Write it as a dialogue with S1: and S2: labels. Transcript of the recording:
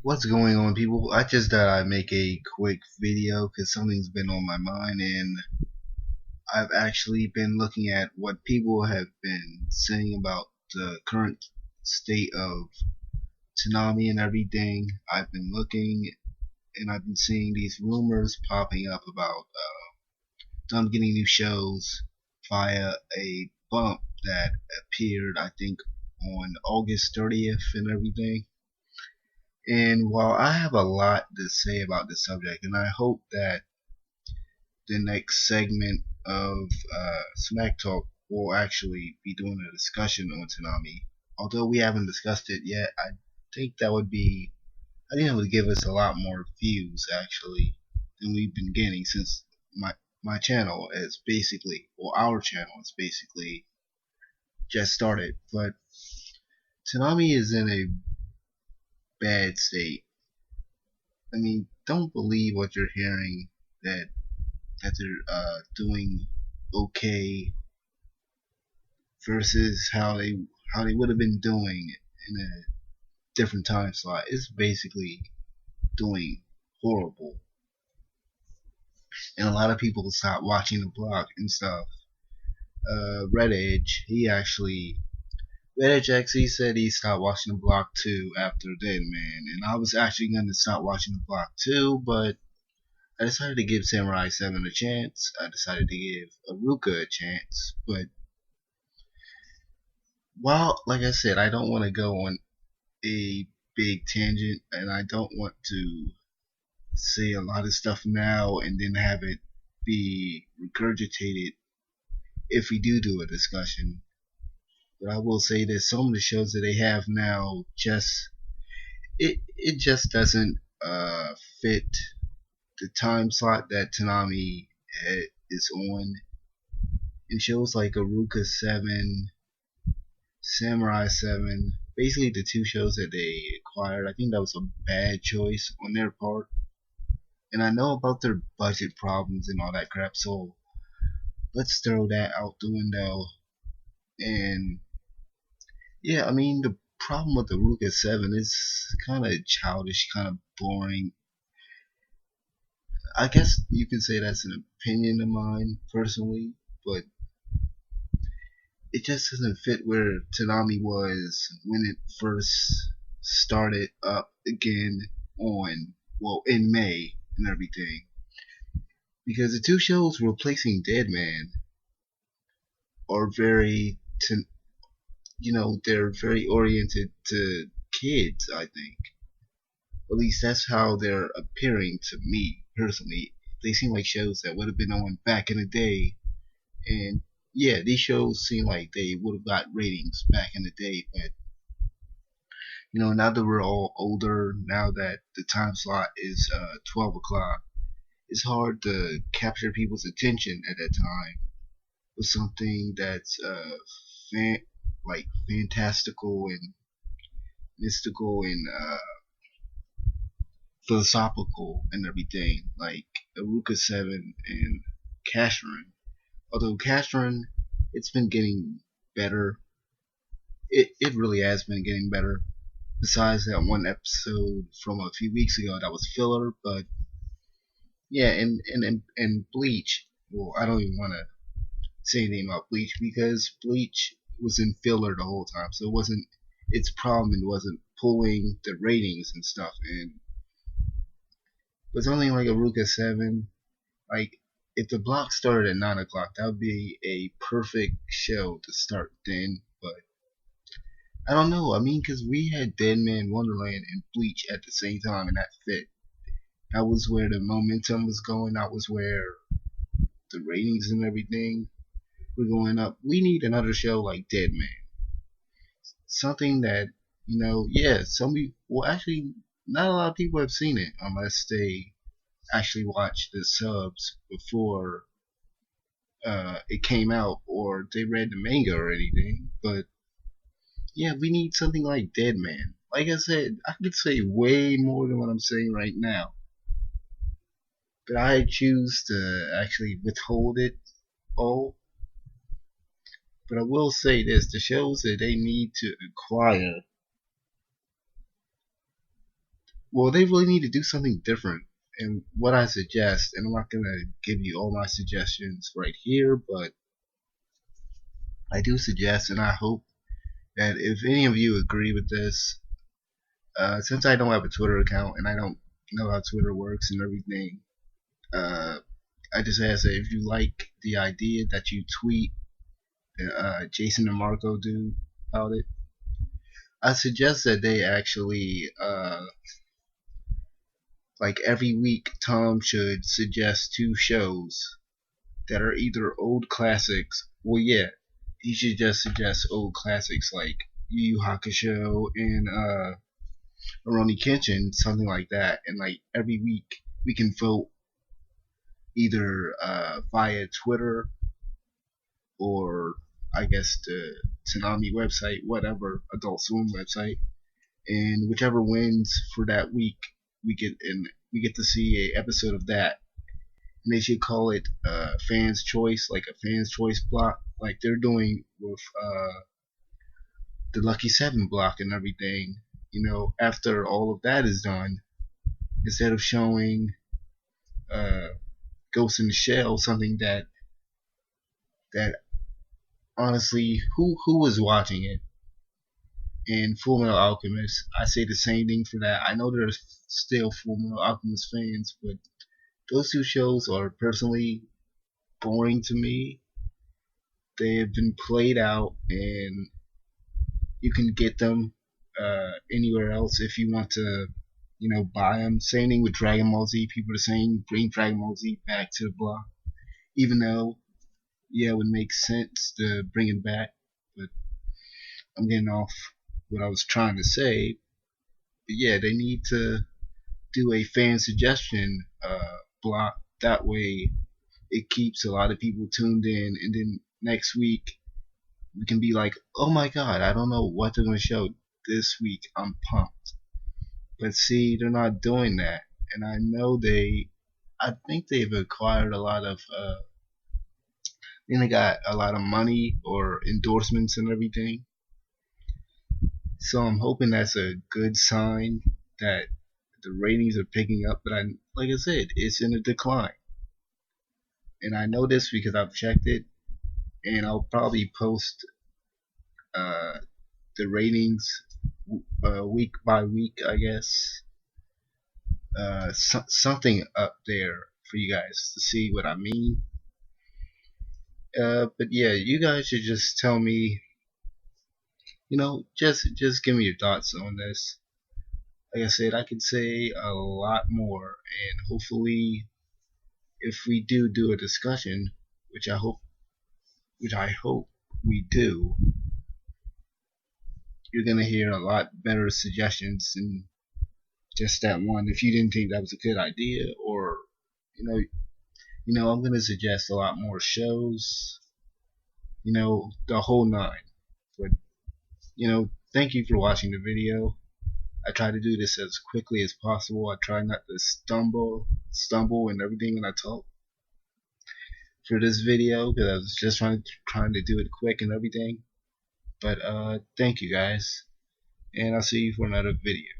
S1: What's going on, people? I just thought I'd make a quick video because something's been on my mind, and I've actually been looking at what people have been saying about the current state of Toonami and everything. I've been looking and I've been seeing these rumors popping up about them getting new shows via a bump that appeared, I think, on August 30th and everything. And while I have a lot to say about this subject, and I hope that the next segment of Smack Talk will actually be doing a discussion on Toonami, although we haven't discussed it yet, I think that would give us a lot more views actually than we've been getting since my channel is basically, or our channel is basically just started. But Toonami is in a bad state. I mean, don't believe what you're hearing that they're doing okay versus how they would have been doing in a different time slot. It's basically doing horrible, and a lot of people stopped watching the block and stuff. Red Edge, Red Edge actually said he stopped watching the block too after Dead Man, and I was actually gonna stop watching the block too, but I decided to give Samurai 7 a chance. I decided to give Aruka a chance. But while, like I said, I don't want to go on a big tangent and I don't want to say a lot of stuff now and then have it be regurgitated if we do a discussion. But I will say that some of the shows that they have now it just doesn't fit the time slot that Toonami is on. And shows like Aruka 7, Samurai 7, basically the two shows that they acquired, I think that was a bad choice on their part. And I know about their budget problems and all that crap, so let's throw that out the window. And yeah, I mean, the problem with the Ruka 7 is kind of childish, kind of boring. I guess you can say that's an opinion of mine personally, but it just doesn't fit where Toonami was when it first started up again in May and everything. Because the two shows replacing Dead Man are they're very oriented to kids, I think. At least that's how they're appearing to me personally. They seem like shows that would have been on back in the day, and yeah, these shows seem like they would have got ratings back in the day. But now that we're all older, now that the time slot is 12 o'clock, it's hard to capture people's attention at that time with something that's fantastical and mystical and philosophical and everything, like Aruka 7 and Castron. Although Castron, it's been getting better. It really has been getting better. Besides that one episode from a few weeks ago that was filler, but yeah, and Bleach. Well, I don't even want to say anything about Bleach because Bleach was in filler the whole time, so it wasn't its problem. It wasn't pulling the ratings and stuff, and but something like Aruka 7, like if the block started at 9 o'clock, that would be a perfect show to start then. But I don't know. I mean, because we had Dead Man Wonderland and Bleach at the same time, and that fit. That was where the momentum was going. That was where the ratings and everything were going up. We need another show like Dead Man. Something that, yeah, some people, well, actually, not a lot of people have seen it unless they actually watched the subs before it came out or they read the manga or anything. But yeah, we need something like Dead Man. Like I said, I could say way more than what I'm saying right now, but I choose to actually withhold it all. But I will say this: the shows that they need to acquire, well, they really need to do something different. And what I suggest, and I'm not gonna give you all my suggestions right here, but I do suggest, and I hope that if any of you agree with this, since I don't have a Twitter account and I don't know how Twitter works and everything, uh, I just ask that if you like the idea that you tweet Jason and Marco do about it. I suggest that they actually, like every week, Tom should suggest two shows that are either old classics. Well, yeah, he should just suggest old classics like Yu Yu Hakusho and Rurouni Kenshin, something like that. And like every week, we can vote either via Twitter or I guess the Toonami website, whatever Adult Swim website, and whichever wins for that week, we get to see a episode of that. And they should call it fans choice, like a fans choice block, like they're doing with the Lucky Seven block and everything. You know, after all of that is done, instead of showing uh, Ghost in the Shell, something that honestly, who was watching it? And Full Metal Alchemist, I say the same thing for that. I know there's still Full Metal Alchemist fans, but those two shows are personally boring to me. They have been played out, and you can get them anywhere else if you want to, you know, buy them. Same thing with Dragon Ball Z. People are saying bring Dragon Ball Z back to the block, even though yeah, it would make sense to bring it back. But I'm getting off what I was trying to say. But yeah, they need to do a fan suggestion block. That way, it keeps a lot of people tuned in, and then next week we can be like, oh my god, I don't know what they're gonna show this week. I'm pumped. But see, they're not doing that, and I know I think they've acquired a lot of. Then they got a lot of money or endorsements and everything. So I'm hoping that's a good sign that the ratings are picking up. But like I said, it's in a decline, and I know this because I've checked it, and I'll probably post uh, the ratings week by week, I guess. Something up there for you guys to see what I mean. But yeah, you guys should just tell me, you know, just give me your thoughts on this. Like I said, I could say a lot more, and hopefully, if we do a discussion, which which I hope we do, you're gonna hear a lot better suggestions than just that one. If you didn't think that was a good idea, or you know, I'm gonna suggest a lot more shows. You know, the whole nine. But thank you for watching the video. I try to do this as quickly as possible. I try not to stumble and everything when I talk for this video because I was just trying to do it quick and everything. But thank you guys, and I'll see you for another video.